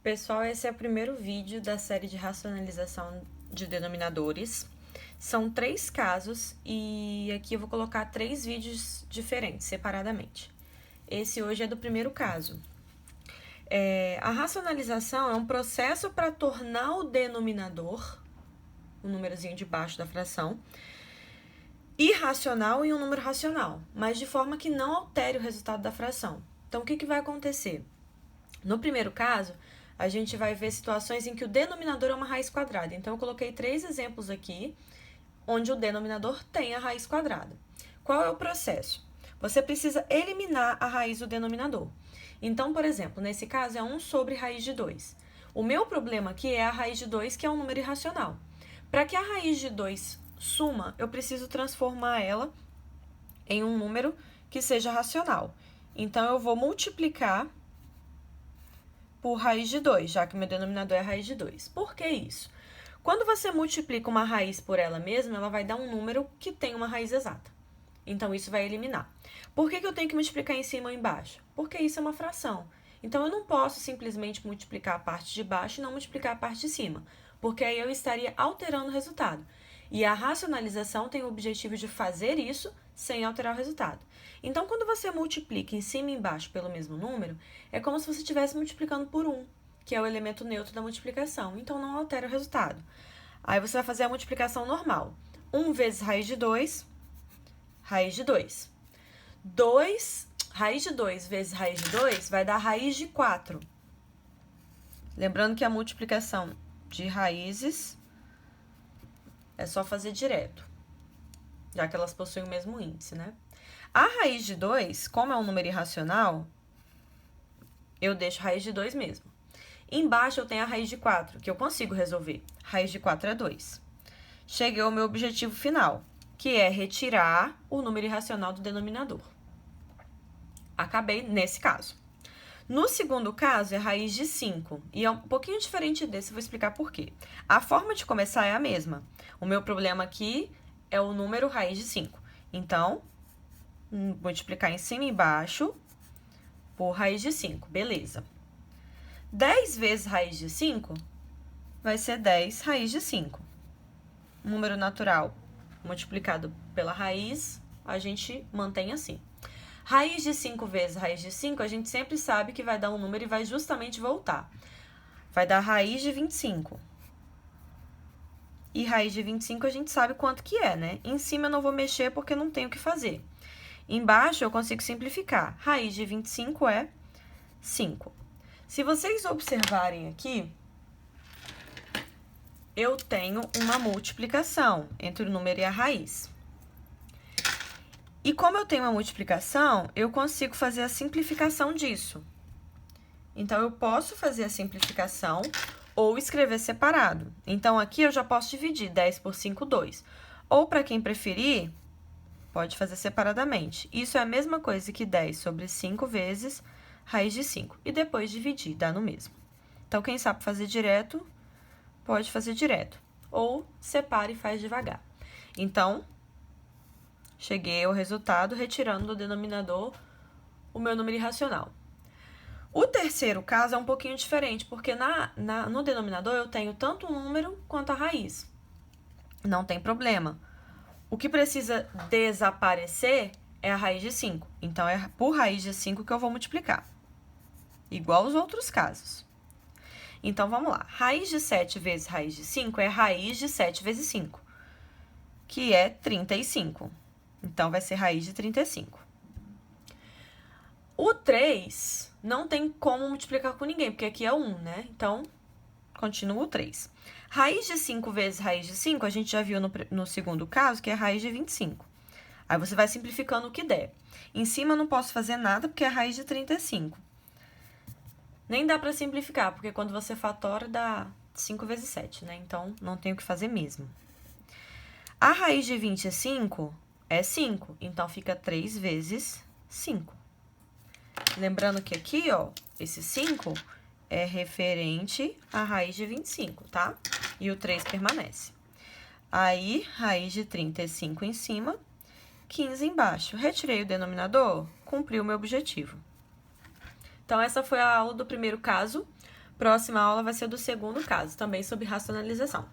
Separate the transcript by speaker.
Speaker 1: Pessoal, esse é o primeiro vídeo da série de racionalização de denominadores. São 3 casos e aqui eu vou colocar 3 vídeos diferentes, separadamente. Esse hoje é do primeiro caso. A racionalização é um processo para tornar o denominador, o númerozinho de baixo da fração, irracional em um número racional, mas de forma que não altere o resultado da fração. Então, o que vai acontecer? No primeiro caso, a gente vai ver situações em que o denominador é uma raiz quadrada. Então, eu coloquei 3 exemplos aqui, onde o denominador tem a raiz quadrada. Qual é o processo? Você precisa eliminar a raiz do denominador. Então, por exemplo, nesse caso é 1 sobre raiz de 2. O meu problema aqui é a raiz de 2, que é um número irracional. Para que a raiz de 2 suma, eu preciso transformar ela em um número que seja racional. Então, eu vou multiplicar por raiz de 2, já que o meu denominador é raiz de 2. Por que isso? Quando você multiplica uma raiz por ela mesma, ela vai dar um número que tem uma raiz exata. Então, isso vai eliminar. Por que eu tenho que multiplicar em cima ou embaixo? Porque isso é uma fração. Então, eu não posso simplesmente multiplicar a parte de baixo e não multiplicar a parte de cima, porque aí eu estaria alterando o resultado. E a racionalização tem o objetivo de fazer isso sem alterar o resultado. Então, quando você multiplica em cima e embaixo pelo mesmo número, é como se você estivesse multiplicando por 1, que é o elemento neutro da multiplicação. Então, não altera o resultado. Aí, você vai fazer a multiplicação normal. 1 vezes raiz de 2, raiz de 2. Raiz de 2 vezes raiz de 2 vai dar raiz de 4. Lembrando que a multiplicação de raízes é só fazer direto, já que elas possuem o mesmo índice, né? A raiz de 2, como é um número irracional, eu deixo raiz de 2 mesmo. Embaixo eu tenho a raiz de 4, que eu consigo resolver. Raiz de 4 é 2. Cheguei ao meu objetivo final, que é retirar o número irracional do denominador. Acabei nesse caso. No segundo caso, é raiz de 5, e é um pouquinho diferente desse, eu vou explicar por quê. A forma de começar é a mesma. O meu problema aqui é o número raiz de 5. Então, multiplicar em cima e embaixo por raiz de 5, beleza. 10 vezes raiz de 5 vai ser 10 raiz de 5. Número natural multiplicado pela raiz, a gente mantém assim. Raiz de 5 vezes raiz de 5, a gente sempre sabe que vai dar um número e vai justamente voltar. Vai dar raiz de 25. E raiz de 25 a gente sabe quanto que é, né? Em cima eu não vou mexer porque não tenho o que fazer. Embaixo eu consigo simplificar. Raiz de 25 é 5. Se vocês observarem aqui, eu tenho uma multiplicação entre o número e a raiz. E como eu tenho uma multiplicação, eu consigo fazer a simplificação disso. Então, eu posso fazer a simplificação ou escrever separado. Então, aqui eu já posso dividir 10 por 5, 2. Ou, para quem preferir, pode fazer separadamente. Isso é a mesma coisa que 10 sobre 5 vezes raiz de 5. E depois dividir, dá no mesmo. Então, quem sabe fazer direto, pode fazer direto. Ou separa e faz devagar. Então, cheguei ao resultado retirando do denominador o meu número irracional. O terceiro caso é um pouquinho diferente, porque no denominador eu tenho tanto o número quanto a raiz. Não tem problema. O que precisa desaparecer é a raiz de 5. Então, é por raiz de 5 que eu vou multiplicar. Igual os outros casos. Então, vamos lá. Raiz de 7 vezes raiz de 5 é raiz de 7 vezes 5, que é 35. Então, vai ser raiz de 35. O 3 não tem como multiplicar com ninguém, porque aqui é 1, né? Então, continua o 3. Raiz de 5 vezes raiz de 5, a gente já viu no segundo caso, que é raiz de 25. Aí, você vai simplificando o que der. Em cima, eu não posso fazer nada, porque é raiz de 35. Nem dá para simplificar, porque quando você fatora, dá 5 vezes 7, né? Então, não tem o que fazer mesmo. A raiz de 25 é 5, então fica 3 vezes 5. Lembrando que aqui, ó, esse 5 é referente à raiz de 25, tá? E o 3 permanece. Aí, raiz de 35 em cima, 15 embaixo. Retirei o denominador, cumpri o meu objetivo. Então, essa foi a aula do primeiro caso. Próxima aula vai ser do segundo caso, também sobre racionalização.